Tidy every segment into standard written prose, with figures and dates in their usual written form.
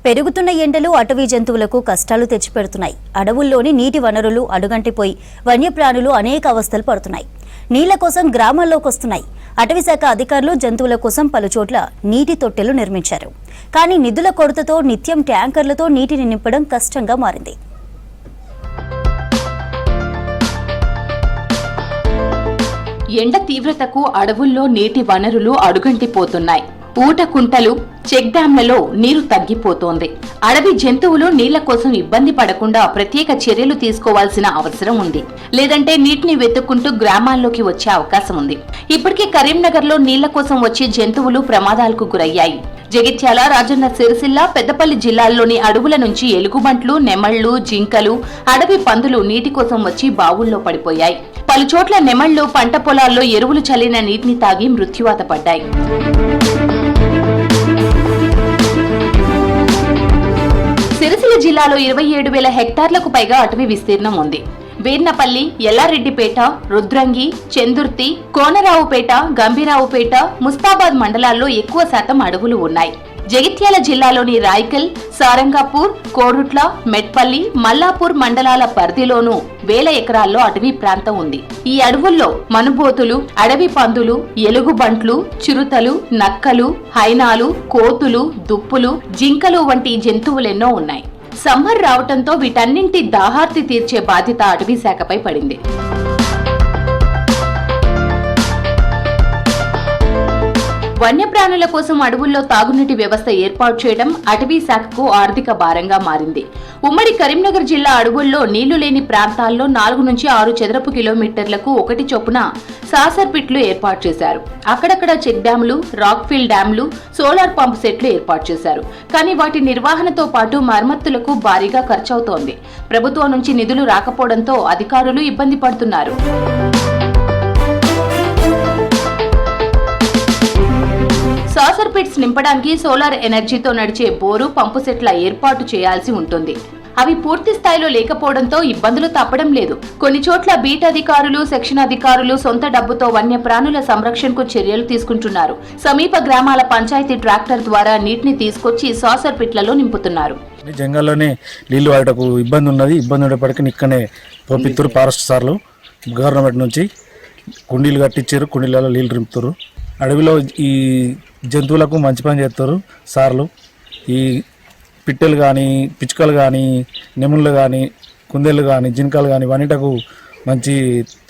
పెరుగుతున్న ఎండలు అటవీ జంతువులకు కష్టాలు తెచ్చిపెడుతున్నాయి. అడవుల్లోని నీటి వనరులు అడుగంటిపోయి వన్యప్రాణులు అనేక అవస్థలు పడుతున్నాయి. నీళ్ల కోసం గ్రామాల్లోకి వస్తున్నాయి. అటవీశాఖ అధికారులు జంతువుల కోసం పలుచోట్ల నీటి తొట్టెలు నిర్మించారు. కానీ నిధుల కొరతతో నిత్యం ట్యాంకర్లతో నీటిని నింపడం కష్టంగా మారింది. ఎండ తీవ్రతకు అడవుల్లో నీటి వనరులు అడుగంటిపోతున్నాయి. ఊట కుంటలు, చెక్ డ్యాంలలో నీరు తగ్గిపోతోంది. అడవి జంతువులు నీళ్ల కోసం ఇబ్బంది పడకుండా ప్రత్యేక చర్యలు తీసుకోవాల్సిన అవసరం ఉంది. లేదంటే నీటిని వెతుక్కుంటూ గ్రామాల్లోకి వచ్చే అవకాశం ఉంది. ఇప్పటికే కరీంనగర్లో నీళ్ల కోసం వచ్చే జంతువులు ప్రమాదాలకు గురయ్యాయి. జగిత్యాల, రాజన్న సిరిసిల్ల, పెద్దపల్లి జిల్లాల్లోని అడవుల నుంచి ఎలుగుబంట్లు, నెమళ్లు, జింకలు, అడవి పందులు నీటి కోసం వచ్చి బావుల్లో పడిపోయాయి. పలుచోట్ల నెమళ్లు పంట పొలాల్లో ఎరువులు చల్లిన నీటిని తాగి మృత్యువాత పడ్డాయి. సిరిసిల్ల జిల్లాలో 27,000 హెక్టార్లకు పైగా అటవీ విస్తీర్ణం ఉంది. వీర్నపల్లి, ఎల్లారెడ్డిపేట, రుద్రంగి, చందుర్తి, కోనరావుపేట, గంభీరావుపేట, ముస్తాబాద్ మండలాల్లో ఎక్కువ శాతం అడవులు ఉన్నాయి. జగిత్యాల జిల్లాలోని రాయ్కల్, సారంగాపూర్, కోరుట్ల, మెట్పల్లి, మల్లాపూర్ మండలాల పరిధిలోనూ 1000 ఎకరాల్లో అటవీ ప్రాంతం ఉంది. ఈ అడవుల్లో మనుబోతులు, అడవి పందులు, ఎలుగుబంట్లు, చిరుతలు, నక్కలు, హైనాలు, కోతులు, దుప్పులు, జింకలు వంటి జంతువులెన్నో ఉన్నాయి. సమ్మర్ రావటంతో వీటన్నింటి దాహార్తి తీర్చే బాధ్యత అటవీ శాఖపై పడింది. వన్యప్రాణుల కోసం అడవుల్లో తాగునీటి వ్యవస్థ ఏర్పాటు చేయడం అటవీ శాఖకు ఆర్థిక భారంగా మారింది. ఉమ్మడి కరీంనగర్ జిల్లా అడవుల్లో నీళ్లు లేని ప్రాంతాల్లో 4 నుంచి 6 చదరపు కిలోమీటర్లకు 1 చొప్పున సాసర్ పిట్లు ఏర్పాటు చేశారు. అక్కడక్కడ చెక్ డ్యాంలు, రాక్ ఫిల్ డ్యాంలు, సోలార్ పంప్ సెట్లు ఏర్పాటు చేశారు. కానీ వాటి నిర్వహణతో పాటు మరమ్మతులకు భారీగా ఖర్చవుతోంది. ప్రభుత్వం నుంచి నిధులు రాకపోవడంతో అధికారులు ఇబ్బంది పడుతున్నారు. సాసర్ పిట్స్ నింపడానికి సోలార్ ఎనర్జీతో నడిచే బోరు, పంపు సెట్ల ఏర్పాటు చేయాల్సి ఉంటుంది. అవి పూర్తి స్థాయిలో లేకపోవడంతో ఇబ్బందులు తప్పడం లేదు. కొన్ని చోట్ల బీట్ అధికారులు, సెక్షన్ అధికారులు సొంత డబ్బుతో వన్యప్రాణుల సంరక్షణకు చర్యలు తీసుకుంటున్నారు. సమీప గ్రామాల పంచాయతీ ట్రాక్టర్ ద్వారా నీటిని తీసుకొచ్చి సాసర్ పిట్లలో నింపుతున్నారు. జంగల్లోనే నీళ్లు వాడటకు ఇబ్బంది ఉన్నది. ఇబ్బంది ఉండేప్పటికీ ఇక్కడనే పంపిస్తారు ఫారెస్ట్ సార్లు. గవర్నమెంట్ నుంచి కుండీలు కట్టించారు. కుండీలలో నీళ్లు నింపుతారు. అడవిలో ఈ జంతువులకు మంచి పని చేస్తారు సార్లు. ఈ పిట్టెలు కానీ, పిచ్చుకలు కానీ, నెముళ్ళు కానీ, కుందేళ్ళు కానీ, జింకలు కానీ వన్నిటకు మంచి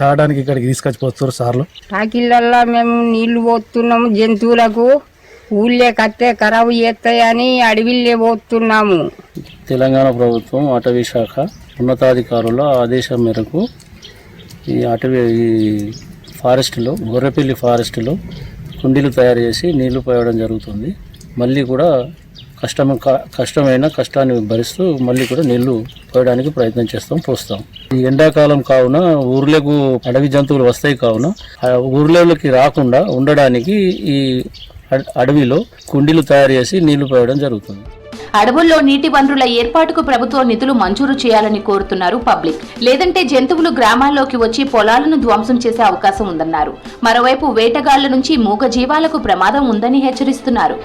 తాగడానికి ఇక్కడికి తీసుకొచ్చిపోస్తారు సార్లు. టాకిళ్ళల్లో మేము నీళ్లు పోతున్నాము. జంతువులకు ఊళ్ళే కట్టే ఖరాబు చేస్తాయని అడవిల్లే పోతున్నాము. తెలంగాణ ప్రభుత్వం అటవీ శాఖ ఉన్నతాధికారుల ఆదేశం మేరకు ఈ అటవీ ఫారెస్ట్లో, గొర్రెపల్లి ఫారెస్ట్లో కుండీలు తయారు చేసి నీళ్లు పోయడం జరుగుతుంది. మళ్ళీ కూడా కష్టాన్ని భరిస్తూ మళ్ళీ కూడా నీళ్లు పోయడానికి ప్రయత్నం చేస్తాం, పోస్తాం. ఈ ఎండాకాలం కావున ఊర్లకు అడవి జంతువులు వస్తాయి కావున ఊర్లలోకి రాకుండా ఉండడానికి ఈ అడవిలో కుండీలు తయారు చేసి నీళ్లు పోయడం జరుగుతుంది. అడవుల్లో నీటి వనరుల ఏర్పాటుకు ప్రభుత్వం నిధులు మంజూరు చేయాలని కోరుతున్నారు పబ్లిక్. లేదంటే జంతువులు గ్రామాల్లోకి వచ్చి పొలాలను ధ్వంసం చేసే అవకాశం ఉందన్నారు. మరోవైపు వేటగాళ్ల నుంచి మూగ జీవాలకు ప్రమాదం ఉందని హెచ్చరిస్తున్నారు.